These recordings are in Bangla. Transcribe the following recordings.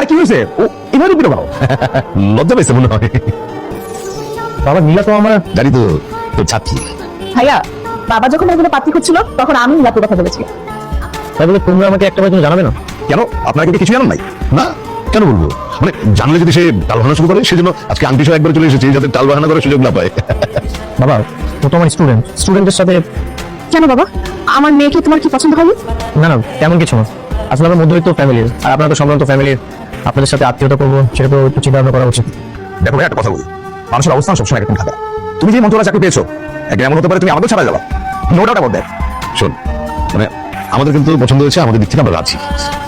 আর কি হয়েছে? ও এভাবে বিরো বাবা লজ্জা পেয়েছে মনে হয়। বাবা নীলা তো আমার জানি তো তোর ছাত্রী। ভাইয়া, বাবা যখন এগুলো পাত্রী খুঁজছিল তখন আমি নীলাপুর কথা বলেছি। তাই বলে তোমরা আমাকে একটা বার জানাবে না? কেন আপনাকে কি কিছু জানান নাই? না কেন বলবো, মানে জানলে যদি সে টাল বাহানা শুরু করে, সেজন্য আজকে আন্টি সহ একবার চলে এসেছে যাতে টাল বাহানা করার সুযোগ না পায়। বাবা ও তো আমার স্টুডেন্টের সাথে। কেন বাবা, আমার মেয়েকে তোমার কি পছন্দ হয়নি? না না তেমন কিছু না, আসলে আমরা মধ্যবিত্ত ফ্যামিলির, আর আপনারা তো সম্ভ্রান্ত ফ্যামিলির, আপনাদের সাথে আত্মীয়তা করবো সেটা তো একটু চিন্তা ভাবনা করা উচিত। দেখো ভাই একটা কথা বলি, মানুষের অবস্থান সবসময় এরকম থাকে। তুমি যে মন্ত্রণালয় চাকরি পেয়েছো, একদিন এমন হতে পারে তুমি আমাদের ছাড়া যাবা। No doubt about that. শোন, মানে আমাদের কিন্তু পছন্দ হয়েছে, আমাদের দিক থেকে আমরা রাজি।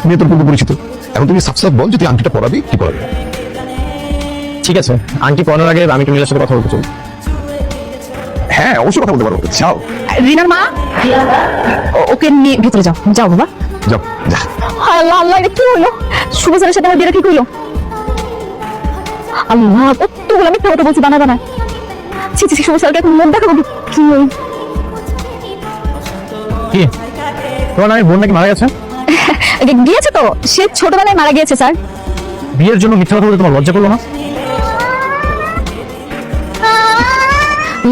তুমি তোর পূর্ব পরিচিত, এখন তুমি সাফ সাফ বল যে তুই আংটিটা পরাবি কি পরাবি। ঠিক আছে, আংটি পরানোর আগে আমি তুমি সাথে কথা বলতে চাই। হ্যাঁ অবশ্যই কথা বলতে পারবো, যাও। রিনার মা, ওকে নিয়ে ভেতরে যাও। যাও বাবা, যাও যা। আল্লাহ আল্লাহ, এটা কি হলো? শুভ স্যারের সাথে আমার বিয়েটা ঠিক হইলো? আল্লাহ, কতগুলো আমি কথা বলছি বানা বানা। ছি ছি, শুভ স্যারকে এখন মুখ দেখাবো কি? কি তোমার নামে বোন নাকি মারা গেছে? গিয়েছে তো, সে ছোটবেলায় মারা গিয়েছে স্যার। বিয়ের জন্য মিথ্যা কথা বলতে তোমার লজ্জা করলো না?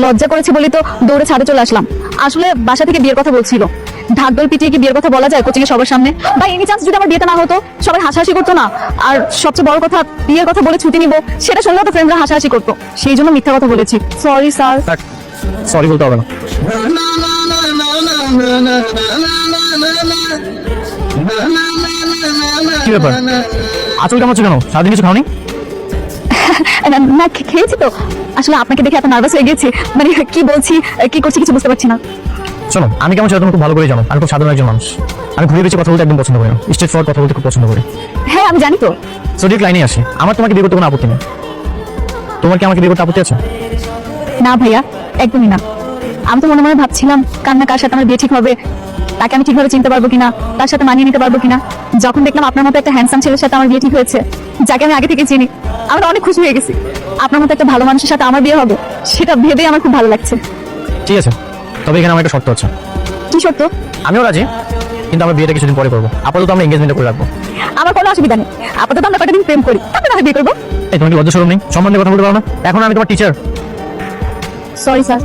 লজ্জা করেছে বলি তো দৌড়ে ছাদে চলে আসলাম। আসলে বাসা থেকে বিয়ের কথা বলছিল। ঢাকঢোল পিটিয়ে কি বিয়ের কথা বলা যায় কোচিং এ সবার সামনে? বা এনি চান্স যদি আমার বিয়েটা না হতো, সবাই হাসাহাসি করতো না? আর সবচেয়ে বড় কথা, বিয়ের কথা বলে ছুটি নিব, সেটা শুনলেও তো ফ্রেন্ডরা হাসাহাসি করতো। সেই জন্য মিথ্যা কথা বলেছি। Sorry sir. সরি বলতে হবে না। কি ব্যাপার, আচল কেমন কেন? সারাদিন কিছু খাওনি? না, খেয়েছি তো। আসলে আপনাকে দেখে এত নার্ভাস হয়ে গেছি, মানে কি বলছি কি করছি কিছু বুঝতে পারছি না। শোনো, আমি কেমন সেটা তুমি খুব ভালো করে জানো। আমি খুব সাধারণ একজন মানুষ, আমি ঘুরে বেঁচে কথা বলতে একদম পছন্দ করি না, স্ট্রেট ফরওয়ার্ড কথা বলতে খুব পছন্দ করি। হ্যাঁ আমি জানি তো। সঠিক লাইনে আসি, আমার তোমাকে বিয়ে করতে কোনো আপত্তি নেই। তোমার কি আমাকে বিয়ে করতে আপত্তি আছে? না ভাইয়া, একদমই না। আমি তো মনে মনে ভাবছিলাম কার সাথে আমার বিয়ে ঠিক হবে, তাকে আমি ঠিকভাবে চিনতে পারবো কিনা, তার সাথে মানিয়ে নিতে পারবো কিনা। যখন দেখলাম আপনার মতো একটা হ্যান্ডসাম ছেলের সাথে আমার বিয়ে ঠিক হয়েছে, যাকে আমি আগে থেকে চিনি, আমরা অনেক খুশি হয়ে গেছি। আপনার মতো একটা ভালো মানুষের সাথে আমার বিয়ে হবে, সেটা ভেবেই আমার খুব ভালো লাগছে। ঠিক আছে, তবে এখানে আমার একটা শর্ত আছে। কি শর্ত? আমিও রাজি, কিন্তু আমরা বিয়েটা কিছুদিন পরে করবো। আপাতত আমরা এঙ্গেজমেন্টটা করে রাখবো। আমার কোনো অসুবিধা নেই, আপাতত আমরা কটা দিন প্রেম করি, তারপরে না হয় বিয়ে করবো। এই তোমার কি লজ্জা শরম নেই? সম্বন্ধে কথা বলতে পারো না? এখন আমি তোমার টিচার। Sorry sir.